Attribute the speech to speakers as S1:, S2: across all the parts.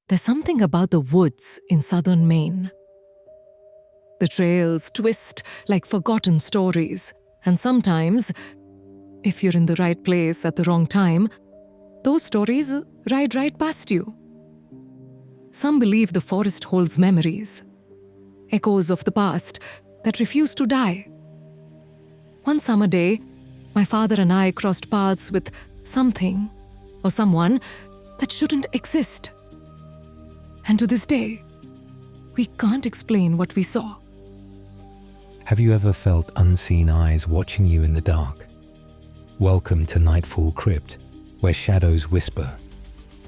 S1: There's something about the woods in southern Maine. The trails twist like forgotten stories, and sometimes, if you're in the right place at the wrong time, those stories ride right past you. Some believe the forest holds memories, echoes of the past that refuse to die. One summer day, my father and I crossed paths with something or someone that shouldn't exist. And to this day, we can't explain what we saw.
S2: Have you ever felt unseen eyes watching you in the dark? Welcome to Nightfall Crypt, where shadows whisper,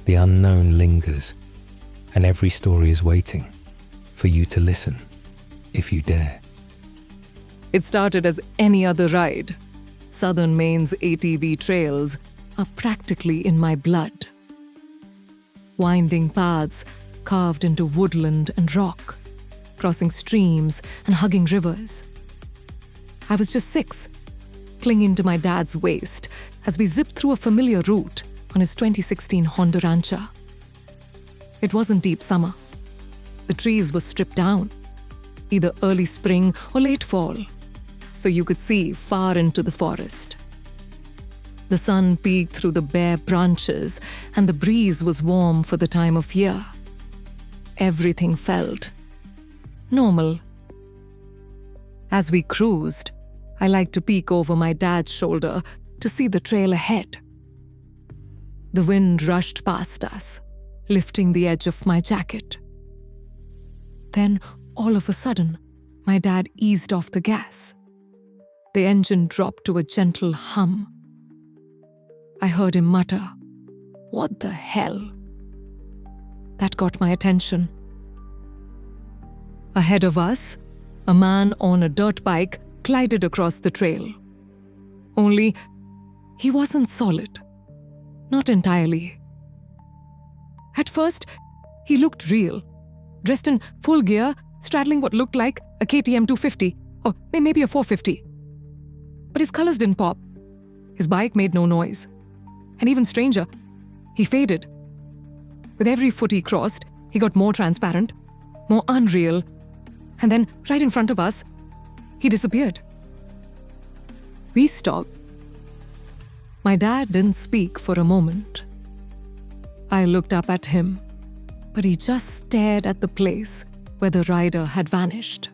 S2: the unknown lingers, and every story is waiting for you to listen, if you dare.
S1: It started as any other ride. Southern Maine's ATV trails are practically in my blood. Winding paths carved into woodland and rock, crossing streams and hugging rivers. I was just 6, clinging to my dad's waist as we zipped through a familiar route on his 2016 Honda Rancher. It wasn't deep summer. The trees were stripped down, either early spring or late fall, so you could see far into the forest. The sun peeked through the bare branches, and the breeze was warm for the time of year. Everything felt normal. As we cruised, I liked to peek over my dad's shoulder to see the trail ahead. The wind rushed past us, lifting the edge of my jacket. Then, all of a sudden, my dad eased off the gas. The engine dropped to a gentle hum. I heard him mutter, "What the hell?" That got my attention. Ahead of us, a man on a dirt bike glided across the trail. Only, he wasn't solid. Not entirely. At first, he looked real, dressed in full gear, straddling what looked like a KTM 250, or maybe a 450. But his colors didn't pop. His bike made no noise. And even stranger, he faded. With every foot he crossed, he got more transparent, more unreal, and then, right in front of us, he disappeared. We stopped. My dad didn't speak for a moment. I looked up at him, but he just stared at the place where the rider had vanished.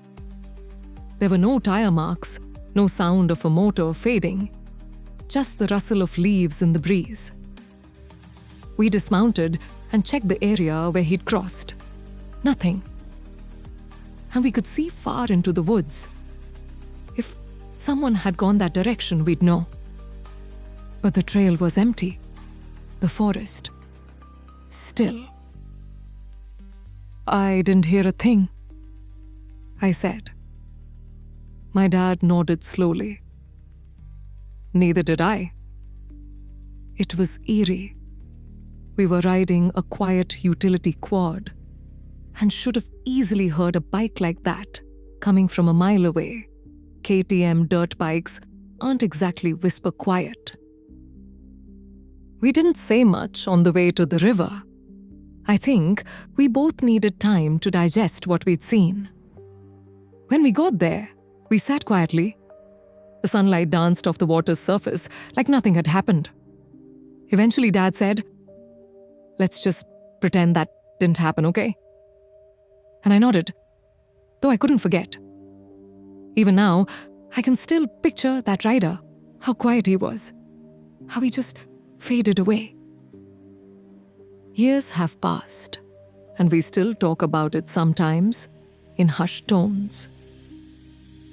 S1: There were no tire marks, no sound of a motor fading, just the rustle of leaves in the breeze. We dismounted and checked the area where he'd crossed. Nothing. And we could see far into the woods. If someone had gone that direction, we'd know. But the trail was empty. The forest. Still. "I didn't hear a thing," I said. My dad nodded slowly. Neither did I. It was eerie. We were riding a quiet utility quad and should have easily heard a bike like that coming from a mile away. KTM dirt bikes aren't exactly whisper quiet. We didn't say much on the way to the river. I think we both needed time to digest what we'd seen. When we got there, we sat quietly. The sunlight danced off the water's surface like nothing had happened. Eventually, Dad said, "Let's just pretend that didn't happen, okay?" And I nodded, though I couldn't forget. Even now, I can still picture that rider, how quiet he was, how he just faded away. Years have passed, and we still talk about it sometimes in hushed tones.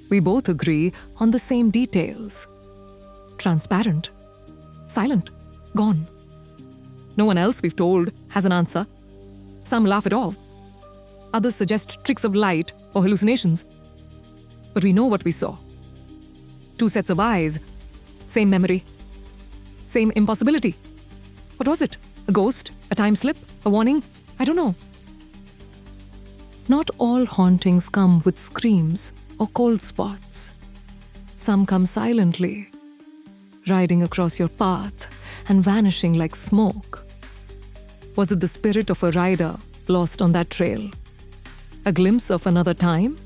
S1: We both agree on the same details. Transparent, silent, gone. No one else we've told has an answer. Some laugh it off. Others suggest tricks of light or hallucinations. But we know what we saw. 2 sets of eyes, same memory, same impossibility. What was it? A ghost? A time slip? A warning? I don't know. Not all hauntings come with screams or cold spots. Some come silently, riding across your path and vanishing like smoke. Was it the spirit of a rider lost on that trail? A glimpse of another time?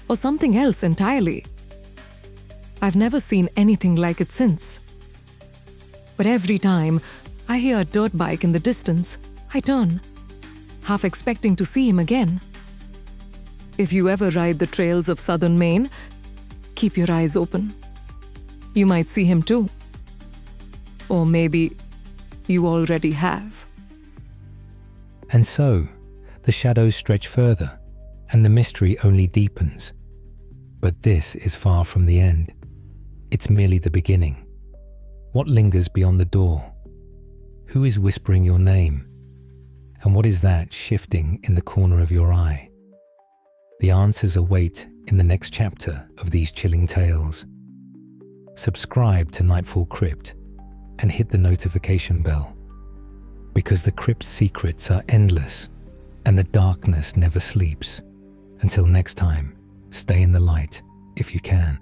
S1: Or something else entirely? I've never seen anything like it since. But every time I hear a dirt bike in the distance, I turn, half expecting to see him again. If you ever ride the trails of southern Maine, keep your eyes open. You might see him too. Or maybe you already have.
S2: And so, the shadows stretch further, and the mystery only deepens. But this is far from the end. It's merely the beginning. What lingers beyond the door? Who is whispering your name? And what is that shifting in the corner of your eye? The answers await in the next chapter of these chilling tales. Subscribe to Nightfall Crypt and hit the notification bell, because the crypt's secrets are endless and the darkness never sleeps. Until next time, stay in the light if you can.